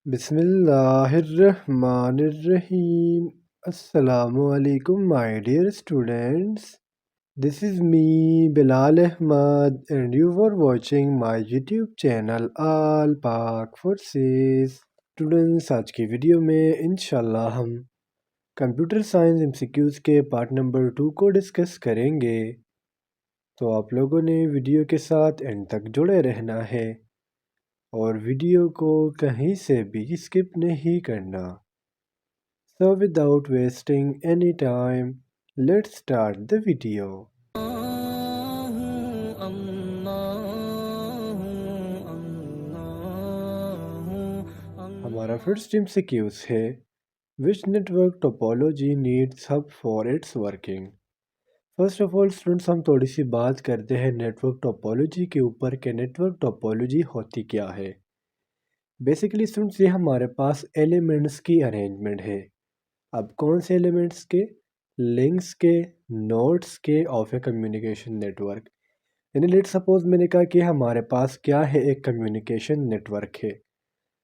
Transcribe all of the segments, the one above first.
بسم اللہ الرحمن الرحیم۔ السلام علیکم my dear students. This is me Bilal Ahmad and you are watching my YouTube channel All Pak Forces. Students آج کی ویڈیو میں انشاءاللہ ہم کمپیوٹر سائنس MCQs کے پارٹ نمبر 2 کو ڈسکس کریں گے، تو آپ لوگوں نے ویڈیو کے ساتھ اینڈ تک جڑے رہنا ہے اور ویڈیو کو کہیں سے بھی اسکپ نہیں کرنا۔ So without wasting any time, let's start the video. ہمارا فرسٹ MCQs ہے which network topology needs hub for its working. First of all students ہم تھوڑی سی بات کرتے ہیں نیٹورک ٹوپولوجی کے اوپر کہ نیٹورک ٹوپولوجی ہوتی کیا ہے۔ بیسیکلی اسٹوڈنٹس یہ ہمارے پاس ایلیمنٹس کی ارینجمنٹ ہے۔ اب کون سے ایلیمنٹس کے؟ لنکس کے، نوڈس کے آف اے کمیونیکیشن نیٹورک۔ یعنی لیٹ سپوز میں نے کہا کہ ہمارے پاس کیا ہے، ایک کمیونیکیشن نیٹورک ہے۔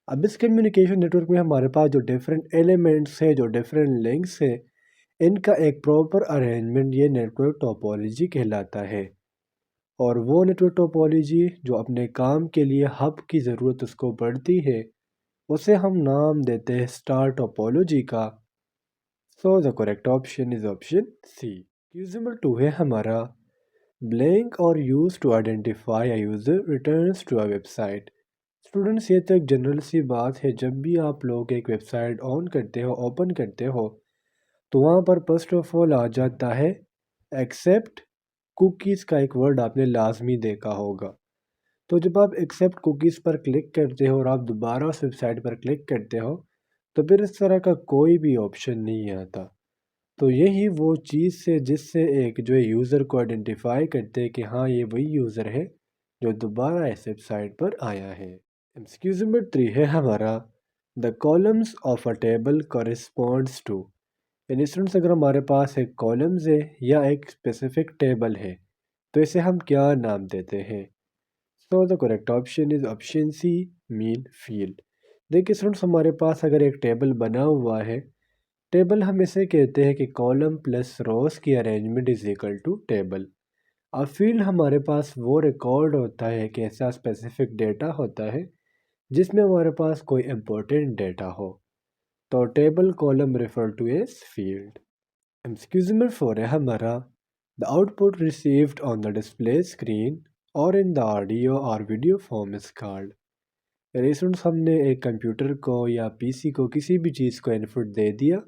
اب اس کمیونیکیشن نیٹورک میں ہمارے پاس جو ڈیفرنٹ ایلیمنٹس ہے، جو ڈیفرنٹ لنکس ہے، ان کا ایک پراپر ارینجمنٹ یہ نیٹورک ٹوپولوجی کہلاتا ہے۔ اور وہ نیٹورک ٹوپولوجی جو اپنے کام کے لیے ہب کی ضرورت اس کو پڑتی ہے، اسے ہم نام دیتے ہیں اسٹار ٹوپولوجی کا۔ سو the correct option is option C. Use number 2 ہے ہمارا blank or used to identify a user returns to a website. Students یہ تو ایک جنرل سی بات ہے، جب بھی آپ لوگ ایک ویب سائٹ آن کرتے ہو، اوپن کرتے ہو، تو وہاں پر فرسٹ آف آل آ جاتا ہے ایکسیپٹ کوکیز کا ایک ورڈ آپ نے لازمی دیکھا ہوگا۔ تو جب آپ ایکسیپٹ کوکیز پر کلک کرتے ہو اور آپ دوبارہ اس ویب سائٹ پر کلک کرتے ہو، تو پھر اس طرح کا کوئی بھی آپشن نہیں آتا۔ تو یہی وہ چیز ہے جس سے ایک جو یوزر کو آئیڈینٹیفائی کرتے کہ ہاں یہ وہی یوزر ہے جو دوبارہ اس ویب سائٹ پر آیا ہے۔ ایمسیکیو نمبر 3 ہے ہمارا the columns of a table corresponds to. یعنی اسٹوڈنٹس اگر ہمارے پاس ایک کالمز ہے یا ایک اسپیسیفک ٹیبل ہے تو اسے ہم کیا نام دیتے ہیں؟ سو the correct option is option C, mean field. دیکھیے اسٹوڈنٹس ہمارے پاس اگر ایک ٹیبل بنا ہوا ہے، ٹیبل ہم اسے کہتے ہیں کہ کالم پلس روز کی arrangement is equal to table. اب فیلڈ ہمارے پاس وہ ریکارڈ ہوتا ہے کہ ایسا اسپیسیفک ڈیٹا ہوتا ہے جس میں ہمارے پاس کوئی امپورٹنٹ ڈیٹا ہو، تو table column refer to as field. MCQ number 4 ہے ہمارا the output received on the display screen or in the audio or video form is called. یعنی اسٹوڈنٹس ہم نے ایک کمپیوٹر کو یا پی سی کو کسی بھی چیز کو انپٹ دے دیا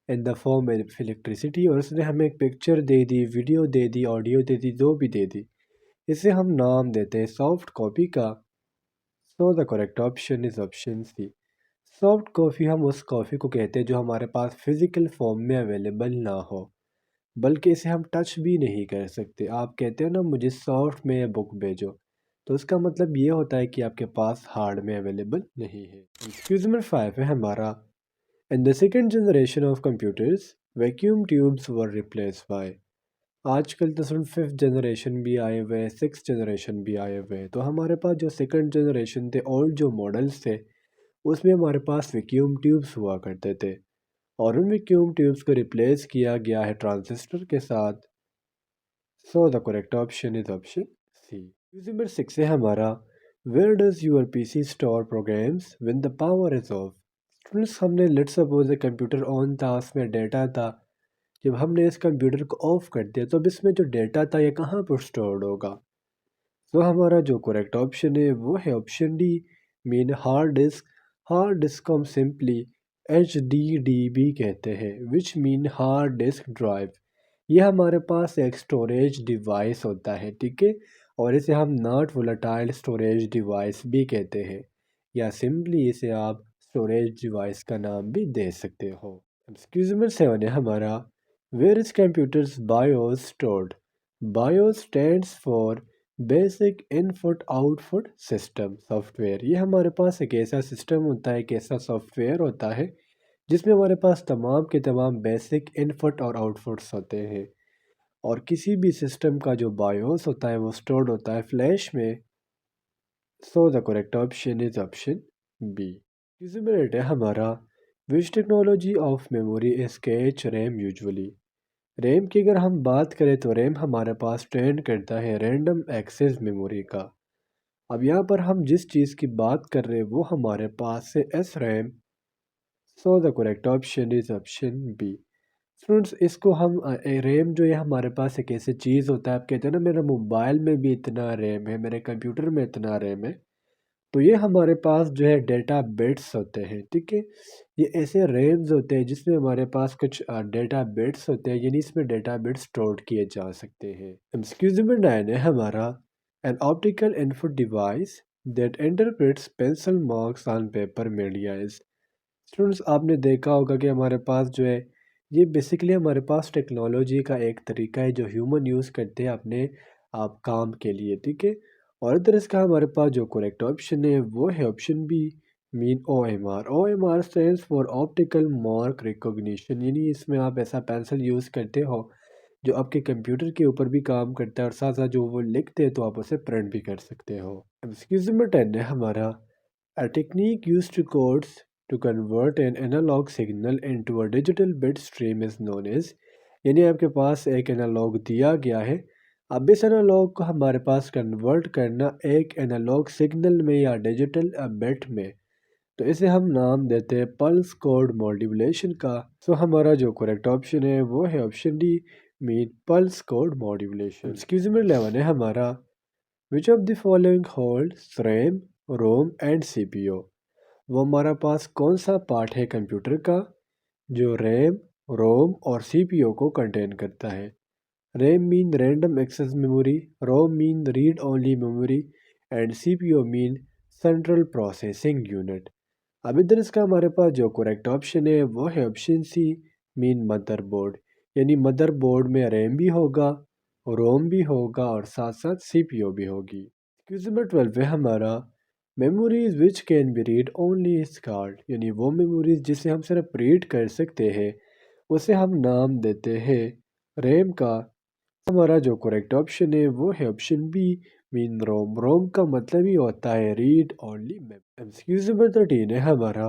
ان دا فارم آف الیکٹریسٹی، اور اس نے ہمیں ایک پکچر دے دی، ویڈیو دے دی، آڈیو دے دی، جو بھی دے دی، اسے ہم نام دیتے ہیں سافٹ کاپی کا۔ So the correct option is option C. Soft copy ہم اس کاپی کو کہتے ہیں جو ہمارے پاس فزیکل فارم میں اویلیبل نہ ہو، بلکہ اسے ہم ٹچ بھی نہیں کر سکتے۔ آپ کہتے ہیں نا مجھے سافٹ میں بک بھیجو، تو اس کا مطلب یہ ہوتا ہے کہ آپ کے پاس ہارڈ میں اویلیبل نہیں ہے۔ ایکسکیوز نمبر 5 ہے ہمارا In the second generation of computers, vacuum tubes were replaced by. آج کل تو سن 5th جنریشن بھی آئے ہوئے، 6th جنریشن بھی آئے ہوئے، تو ہمارے پاس جو سیکنڈ جنریشن تھے، اولڈ جو ماڈلز تھے، اس میں ہمارے پاس ویکیوم ٹیوبس ہوا کرتے تھے، اور ان ویکیوم ٹیوبس کو ریپلیس کیا گیا ہے ٹرانزسٹر کے ساتھ۔ So the correct option is option C. Number 6 ہے ہمارا Where does your PC store programs when the power is off? Students ہم نے لیٹ سپوز ایک کمپیوٹر آن تھا، اس میں ڈیٹا تھا، جب ہم نے اس کمپیوٹر کو آف کر دیا تو اب اس میں جو ڈیٹا تھا یہ کہاں پر اسٹورڈ ہوگا؟ تو ہمارا جو کریکٹ آپشن ہے وہ ہے آپشن ڈی، مین ہارڈ ڈسک۔ ہارڈ ڈسک کو ہم سمپلی HDD کہتے ہیں، وچ مین ہارڈ ڈسک ڈرائیو۔ یہ ہمارے پاس ایک اسٹوریج ڈیوائس ہوتا ہے، ٹھیک ہے، اور اسے ہم ناٹ وولٹائل اسٹوریج ڈیوائس بھی کہتے ہیں، یا سمپلی اسے آپ اسٹوریج ڈیوائس کا نام بھی دے سکتے ہو۔ ایکسکیوز نمبر 7 ہے ہمارا where is computers BIOS stored? BIOS stands for basic input out put system soft where. یہ ہمارے پاس ایک ایسا سسٹم ہوتا ہے، ایک ایسا سافٹ ویئر ہوتا ہے جس میں ہمارے پاس تمام کے تمام بیسک انپٹ اور آؤٹ پٹس ہوتے ہیں، اور کسی بھی سسٹم کا جو بایوس ہوتا ہے وہ اسٹورڈ ہوتا ہے فلیش میں۔ So the correct option is option B. تیسری منٹ ہے ہمارا which technology of memory is cache RAM usually. RAM کی اگر ہم بات کریں تو ریم ہمارے پاس ٹرین کرتا ہے رینڈم ایکسس میموری کا۔ اب یہاں پر ہم جس چیز کی بات کر رہے ہیں وہ ہمارے پاس ہے S RAM, so the correct option is option B. Students اس کو ہم ریم جو ہے ہمارے پاس ایک ایسی چیز ہوتا ہے، آپ کہتے ہیں نا میرے موبائل میں بھی اتنا ریم ہے، میرے کمپیوٹر میں اتنا ریم ہے، تو یہ ہمارے پاس جو ہے ڈیٹا بٹس ہوتے ہیں، ٹھیک ہے۔ یہ ایسے ریمز ہوتے ہیں جس میں ہمارے پاس کچھ ڈیٹا بٹس ہوتے ہیں، یعنی اس میں ڈیٹا بٹس اسٹور کیے جا سکتے ہیں۔ ایکسکیوز نمبر 9 ہے ہمارا an optical input device that interprets pencil marks on paper media is۔ Students آپ نے دیکھا ہوگا کہ ہمارے پاس جو ہے یہ بیسیکلی ہمارے پاس ٹیکنالوجی کا ایک طریقہ ہے جو ہیومن یوز کرتے ہیں اپنے آپ کام کے لیے، ٹھیک ہے۔ اور ادھر اس کا ہمارے پاس جو کریکٹ آپشن ہے وہ ہے آپشن بی، مین O M R. O M R stands for optical mark recognition, یعنی اس میں آپ ایسا پینسل یوز کرتے ہو جو آپ کے کمپیوٹر کے اوپر بھی کام کرتا ہے اور ساتھ ساتھ جو وہ لکھتے ہیں تو آپ اسے پرنٹ بھی کر سکتے ہو۔ ایکسکیوز نمبر 10 ہے ہمارا a technique used to codes to convert an analog signal into a digital bit stream is known as، یعنی آپ کے پاس ایک انالوگ دیا گیا ہے، اب اس انالوگ کو ہمارے پاس کنورٹ کرنا ایک انالوگ سگنل میں یا ڈیجیٹل بٹ میں، تو اسے ہم نام دیتے ہیں پلس کوڈ ماڈیولیشن کا۔ سو ہمارا جو کریکٹ آپشن ہے وہ ہے option D, mean pulse code modulation. MCQs number 11 ہے ہمارا which of the following hold RAM, ROM and C P U. وہ ہمارا پاس کون سا پارٹ ہے کمپیوٹر کا جو ریم، روم اور سی پی او کو کنٹین کرتا ہے؟ RAM mean random access memory, ROM mean read only memory and C P U mean central processing unit. اب ادھر اس کا ہمارے پاس جو کریکٹ آپشن ہے وہ ہے آپشن سی، مین مدر بورڈ، یعنی مدر بورڈ میں ریم بھی ہوگا، روم بھی ہوگا اور ساتھ ساتھ سی پی او بھی ہوگی۔ ایکسکیوز نمبر 12 ہے ہمارا memories which can be read only is called, یعنی وہ میموریز جسے ہم صرف ریڈ کر سکتے ہیں اسے ہم نام دیتے ہیں ریم کا۔ ہمارا جو کریکٹ آپشن ہے وہ ہے آپشن بی، مین روم۔ روم کا مطلب ہی ہوتا ہے red only memory. Excuse number 13 ہے ہمارا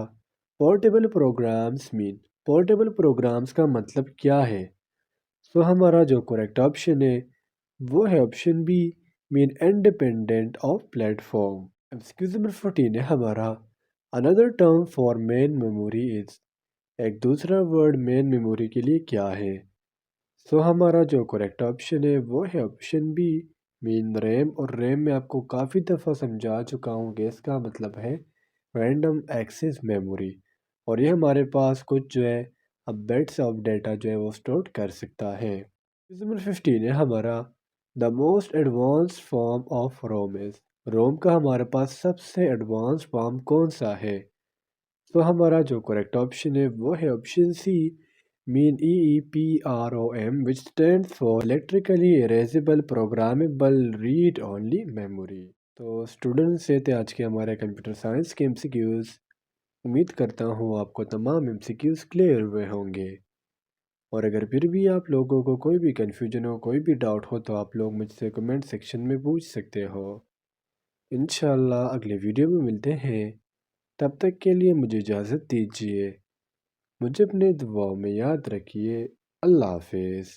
پورٹیبل پروگرامز مین، پورٹیبل پروگرامز کا مطلب کیا ہے؟ سو ہمارا جو کریکٹ آپشن ہے وہ ہے option B, mean independent of platform. MCQs number 14 ہے ہمارا another term for main memory is, ایک دوسرا ورڈ مین میموری کے لیے کیا ہے؟ سو ہمارا جو کریکٹ آپشن ہے وہ ہے آپشن بی، مین ریم۔ اور ریم میں آپ کو کافی دفعہ سمجھا چکا ہوں کہ اس کا مطلب ہے رینڈم ایکسس میموری، اور یہ ہمارے پاس کچھ جو ہے اب بیٹس آف ڈیٹا جو ہے وہ اسٹور کر سکتا ہے۔ نمبر 15 ہے ہمارا the most advance form of ROM is, ROM کا ہمارے پاس سب سے ایڈوانس فارم کون سا ہے؟ تو ہمارا جو کریکٹ آپشن ہے وہ ہے option C, mean E E P R O M which stand for electrically erasable programmable read only memory. تو اسٹوڈنٹس یہ تھے آج کے ہمارے کمپیوٹر سائنس کے ایم سی کیوز، امید کرتا ہوں آپ کو تمام ایم سی کیوز کلیئر ہوئے ہوں گے، اور اگر پھر بھی آپ لوگوں کو کوئی بھی کنفیوژن ہو، کوئی بھی ڈاؤٹ ہو تو آپ لوگ مجھ سے کمنٹ سیکشن میں پوچھ سکتے ہو۔ انشاءاللہ اگلے ویڈیو میں ملتے ہیں، تب تک کے لیے مجھے اجازت دیجیے، مجھے اپنے دعاؤں میں یاد رکھیے۔ اللہ حافظ۔